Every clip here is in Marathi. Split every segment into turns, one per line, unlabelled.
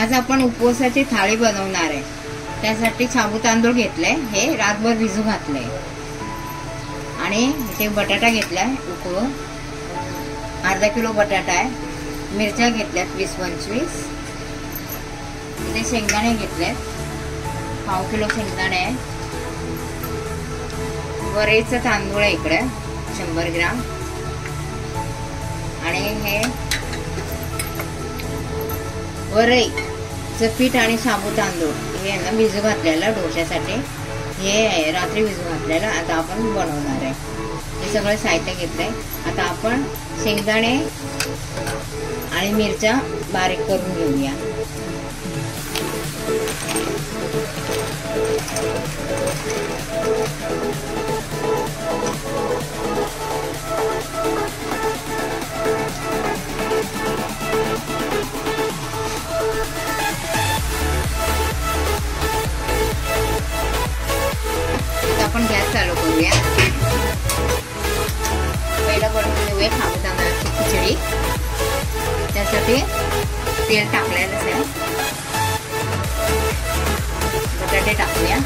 आज आपण उपवासाची थाळी बनवणार आहे। त्यासाठी साबू तांदूळ घेतले, हे रातभर भिजू घातले आणि इथे बटाटा घेतलाय उकळून, अर्धा किलो बटाटा आहे। मिरच्या घेतल्यात 20-25, इथे शेंगदाणे घेतलेत, पाव किलो शेंगदाणे आहे। वरईचं तांदूळ आहे इकडे 100 ग्राम आणि हे वरईचं पीठ आणि साबू तांदूळ हे ना भिजू घातलेलं डोश्यासाठी, हे रात्री भिजू घातलेलं। आता आपण बनवणार आहे, हे सगळं साहित्य घेतलंय। आता आपण शेंगदाणे आणि मिरच्या बारीक करून घेऊया। आपण गॅस चालू करूया। पहिला करून घेऊया साबू तांदळाची खिचडी, त्यासाठी तेल टाकलेलंच आहे। बटाटे टाकूया,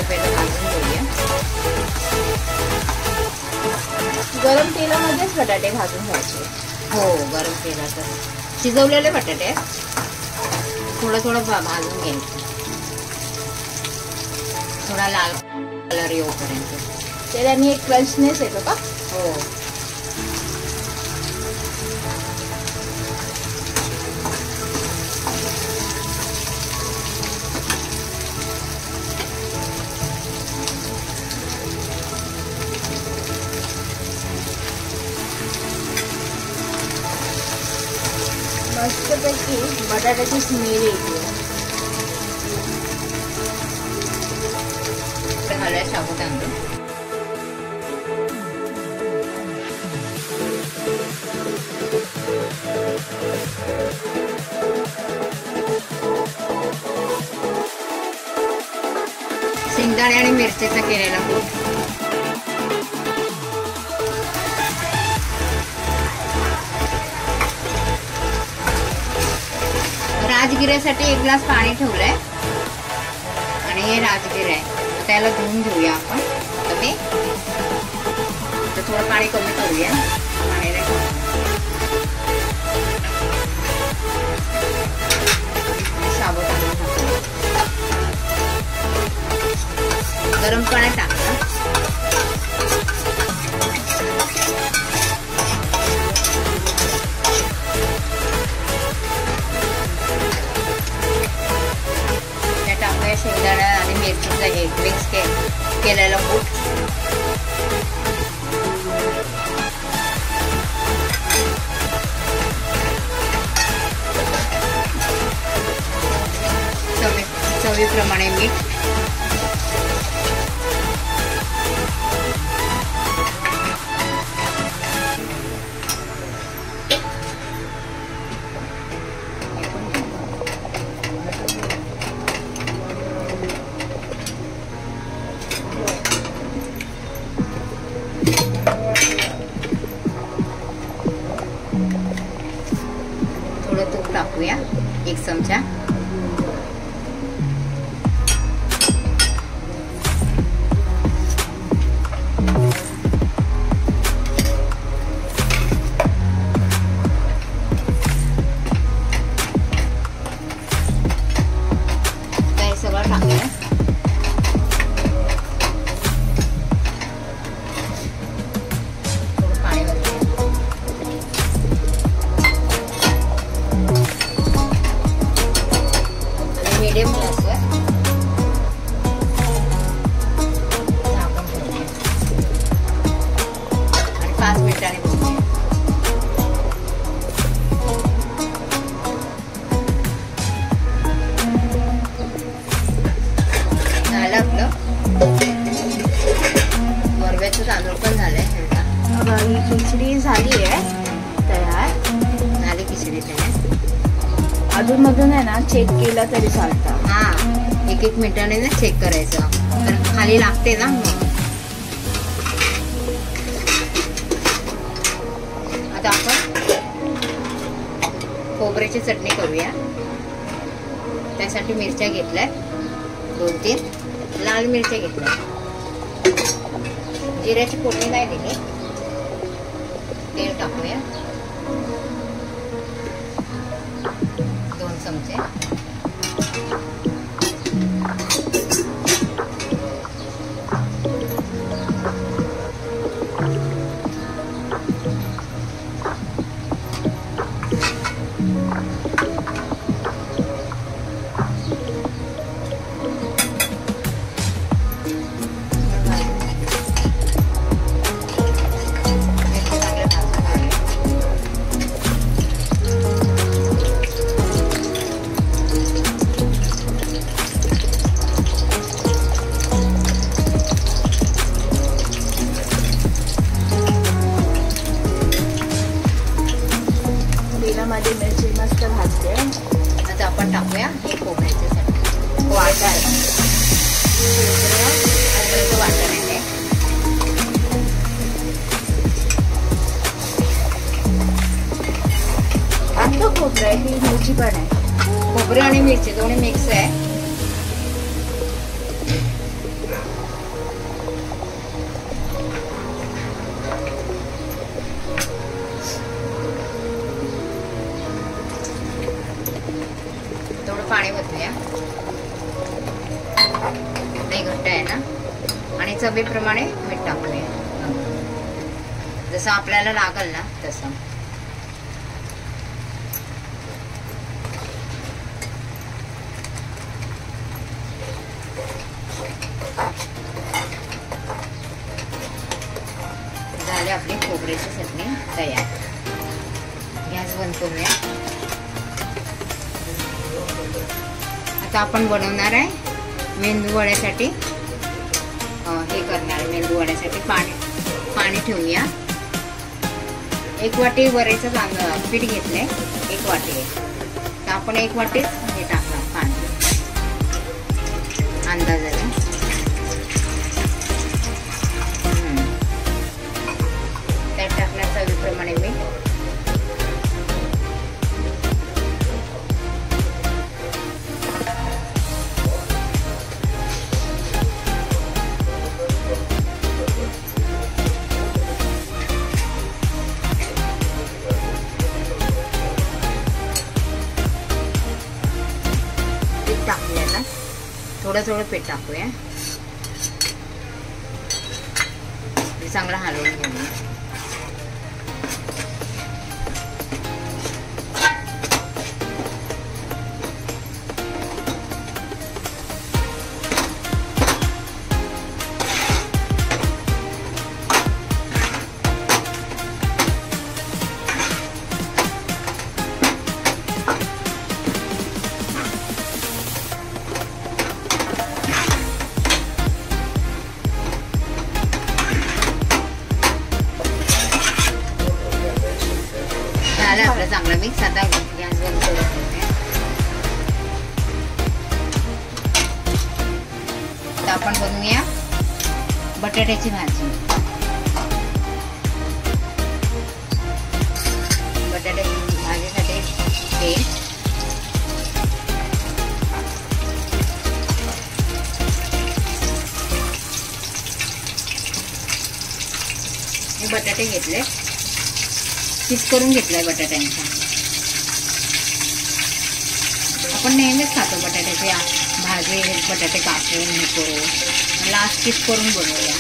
पहिलं भाजून घेऊया।
गरम तेलामध्येच बटाटे भाजून घ्यायचे।
हो, गरम तेलातच शिजवलेले बटाटे थोडं थोडं भाजून घ्यायचं, थोडा लाल कलर येऊपर्यंत।
त्याने एक क्रंचनेस येतो का?
हो,
मस्तपैकी बटाट्याची स्मेल येते।
घालूया साबू तांदूळ, शेंगदाणे आणि मिरचीचा केलेला कूट, राजगिऱ्यासाठी 1 ग्लास पाणी ठेवलंय आणि हे राजगिरा आहे, त्याला धुवून घेऊया आपण। कमी तर थोडं पाणी कमी करूया, पाणी साबू तांदूळ टाकूया, गरम पाण्यात टाकलं। शेंगदाणा आणि मिरचीचं हे मिक्स केलेलं कूट, चवीप्रमाणे मीठ, थोडं तूप टाकूया 1 चमचा, हे सगळं टाकूया। मीडियम गॅसवर झाकून ठेवूया आणि 5 मिनिटांनी बघूया। झालं आपलं वरव्याचं तांदूळ पण झालंय।
ही खिचडी झाली आहे तयार,
झाली खिचडी तयार।
अधून मधून आहे ना चेक केला तरी चालतं।
हा, 1-1 मिनिटाने ना चेक करायचं, तर खाली लागते ना। खोबऱ्याची चटणी करूया. त्यासाठी मिरच्या घेतल्या 2-3, लाल मिरच्या घेतल्या. जिऱ्याची फोडणी नाही दिली. तेल टाकूया 2 चमचे.
तेलामध्ये मिरची मस्त भाजते.
आता आपण टाकूया हे खोबऱ्याचे चटणी वाटण. वाटण आहे
आता खोबरं आहे की मिरची पण आहे.
खोबरे आणि मिरची दोन्ही मिक्स आहे. थोडं पाणी ओतूया. लई घट्ट आहे ना. आणि चवीप्रमाणे मीठ टाकूया जसं आपल्याला लागल ना तसं. झाली आपली खोबऱ्याची चटणी तयार. गॅस बंद करूया. आता आपण बनवणार आहे मेंदू वड्यासाठी. हे करणार आहे मेंदू वड्यासाठी पाणी ठेवूया. 1 वाटी वरेचं तांदूळ पीठ घेतलंय. 1 वाटी आहे तर आपण 1 वाटीच हे टाकणार पाणी अंदाजाने. त्यात टाकणार चवीप्रमाणे मी. टाकूया ना थोडं पीठ टाकूया. चांगलं हलवून घेऊया. आपलं चांगलं मिक्स. आता गॅस बंद करून आता आपण बनवूया बटाट्याची भाजी. बटाट्याची भाजीसाठी तेल, हे बटाटे घेतले, किस करून घेतलाय बटाट्यांचा. आपण नेहमीच खातो बटाट्याची भाजी. बटाटे कापून हे करू लास्ट किस करून बनवूया.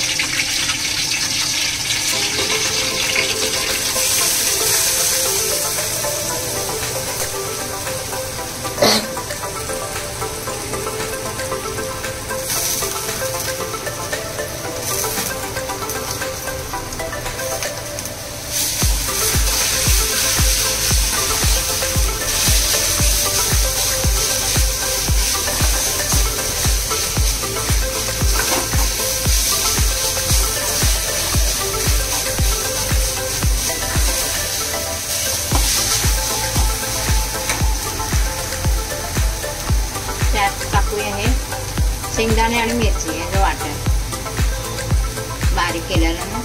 टाकूया हे शेंगदाणे आणि मिरची याचं वाटण बारीक केलेलं ना.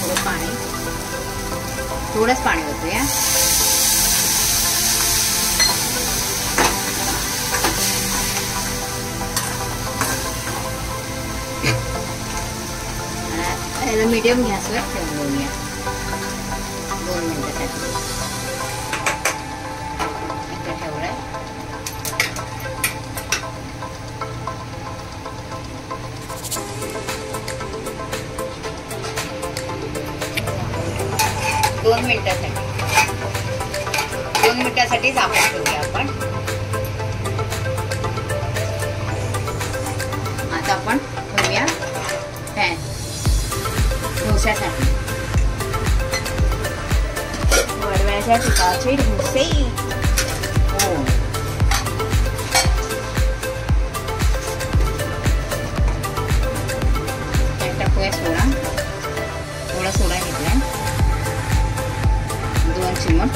थोडं पाणी, थोडंच पाणी होतं या. मीडियम गॅसवर ठेवूया 2 मिनिटासाठी. इथं ठेवलंय. दोन मिनिटासाठी झाकण ठेवूया आपण. आता आपण ठेवूया पॅन डोश्यासाठी.
वरव्याच्या पिठाचे डोसे.
हो, त्यात टाकूया सोडा. थोडा सोडा घेतलाय, 2 चिमट.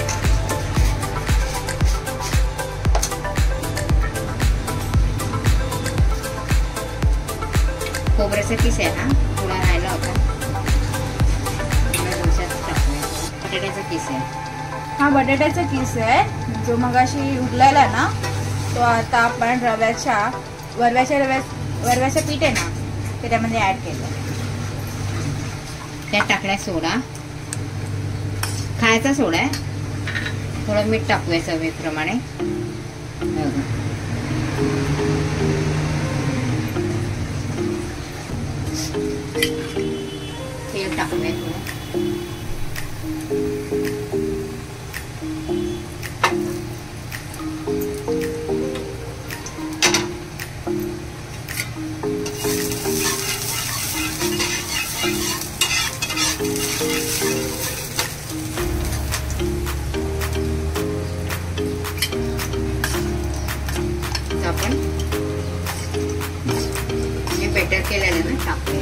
खोबऱ्याचा किस आहे हा, थोडा राहिला होता. बटाट्याचा किस आहे
हा, बटाट्याचा किस आहे जो मगाशी उरलेला ना, तो आता आपण वरव्याचं पीठ आहे ना त्याच्यामध्ये ऍड केलं.
त्यात टाकलाय सोडा, खायचा सोडा आहे. थोडं मीठ टाकूया चवीप्रमाणे. तेल टाकूया थोडं. आपण जे बेटर केलेलं ना टाकूया.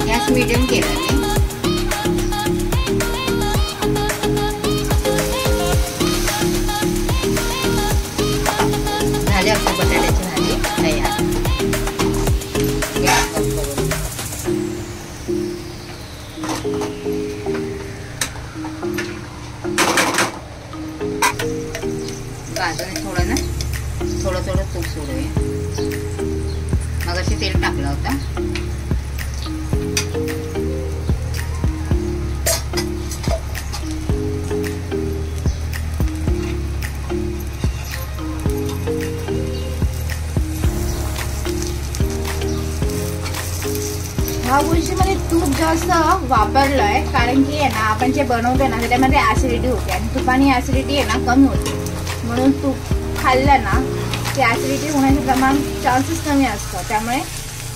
गॅस मीडियम केला मी. झाले आपली बटाट्याची भाजी तयार. गॅस बंद करून. बाजूने थोडं ना थोडं तूप सोडूया. मगाशी तेल टाकलं होता.
ह्या गोष्टीमध्ये तूप जास्त वापरलंय कारण की आहे ना, आपण जे बनवतो ना त्याच्यामध्ये ऍसिडिटी होते आणि तुपाने ऍसिडिटी आहे ना कमी होते. म्हणून तूप खाल्लं ना की ऍसिडिटी होण्याचे प्रमाण चान्सेस कमी असतं. त्यामुळे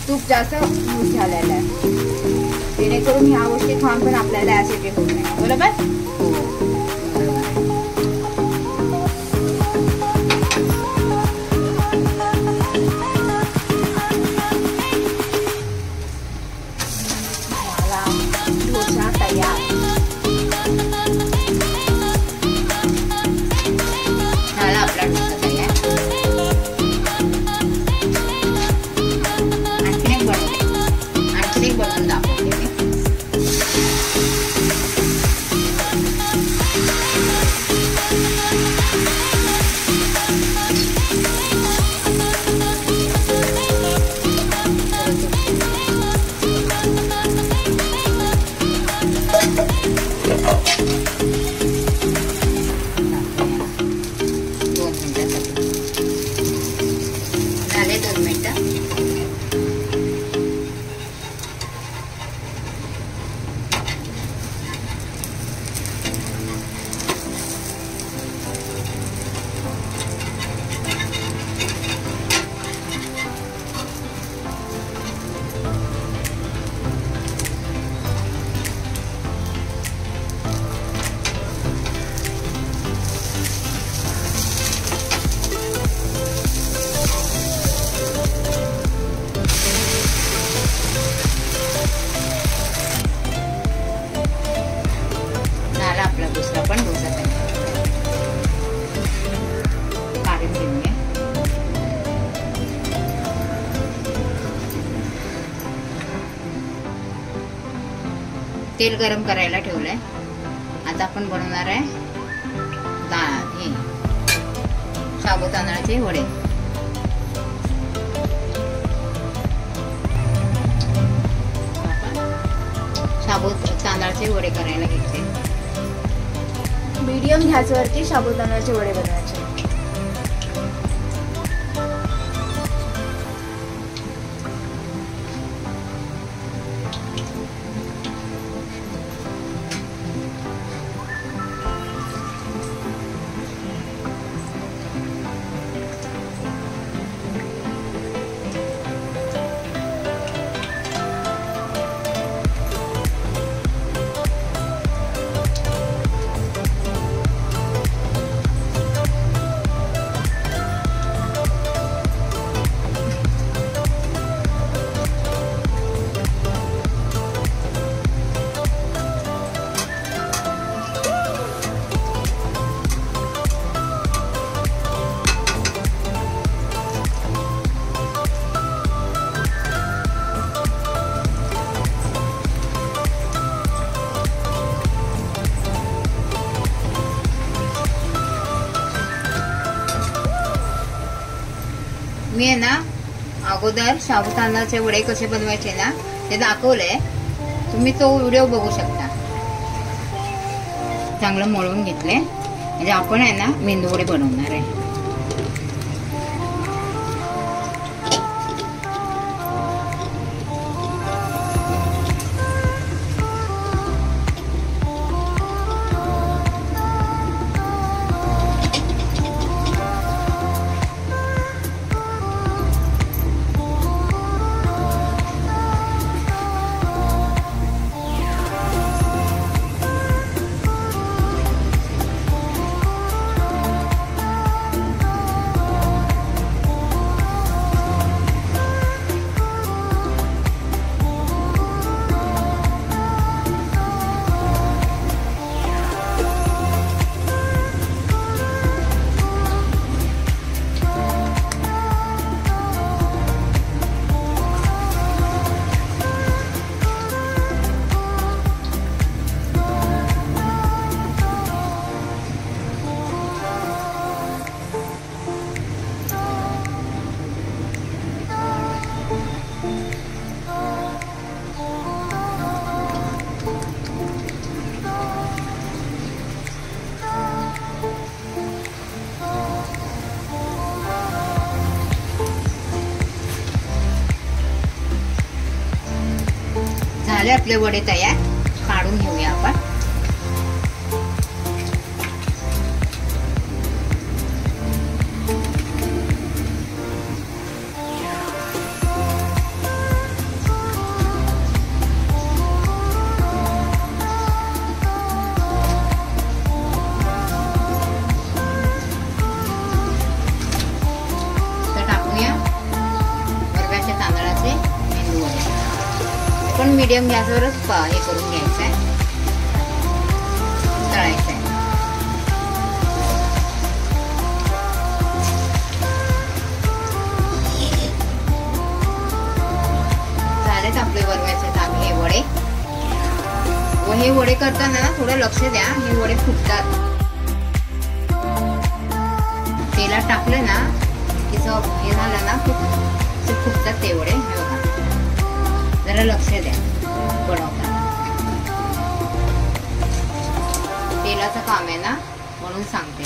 तूप जास्त यूज झालेलं आहे, जेणेकरून ह्या गोष्टी खाऊन पण आपल्याला ऍसिडिटी होत नाही. बरोबर. डोसा तयार.
झाला आपला डोसा तयार. आणखीन एक बनवून दाखवते मी. तेल गरम करायला ठेवलंय. आता आपण बनवणार आहे हे साबुदाणा तांदळाचे वडे. साबुदाणा तांदळाचे वडे करायला घेतले.
मीडियम गॅसवरती साबुदाण्याचे वडे बनवायचे.
मी आहे ना अगोदर साबुदाण्याचे वडे कसे बनवायचे ना ते दाखवलंय. तुम्ही तो व्हिडिओ बघू शकता. चांगलं मळून घेतले म्हणजे आपण आहे ना मेंदू वडे बनवणार आहे. झाले आपले वडे तयार. काढून घेऊया आपण. पण मीडियम गॅसवरच हे करून घ्यायचं आहे. तळायचं आहे. झालेत आपले वरव्याचे तांदळे वडे. व हे वडे करताना ना थोडं लक्ष द्या. हे वडे फुटतात. तेलात टाकले ना की हे झालं ना फुटतात ते वडे. हे बघा जरा लक्ष द्या बनवताना. तेलाचं काम आहे ना म्हणून सांगते.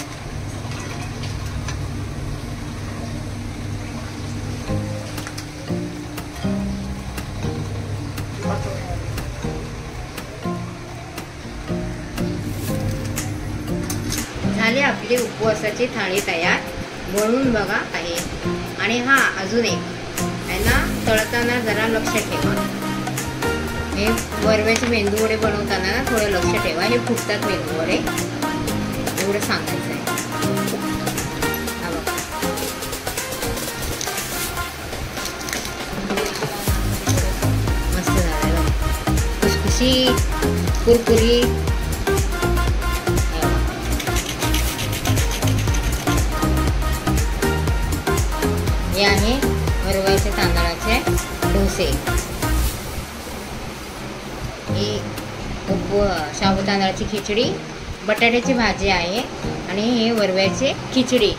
झाली आपली उपवासाची थाळी तयार. बनवून बघा आहे. आणि हा अजून एक आहे ना, तळताना जरा लक्ष ठेवा. हे वरव्याचे मेंदू वडे बनवताना ना थोडं लक्ष ठेवा. हे फुटतात मेंदू वडे. एवढं सांगायचं आहे. मस्त झालं. खुसखुशीत कुरकुरीत. हे आहे वरव्याचे तांदळाचे डोसे. हे साबुदाण्याची खिचडी, बटाट्याची भाजी आहे आणि हे वरव्याची खिचडी.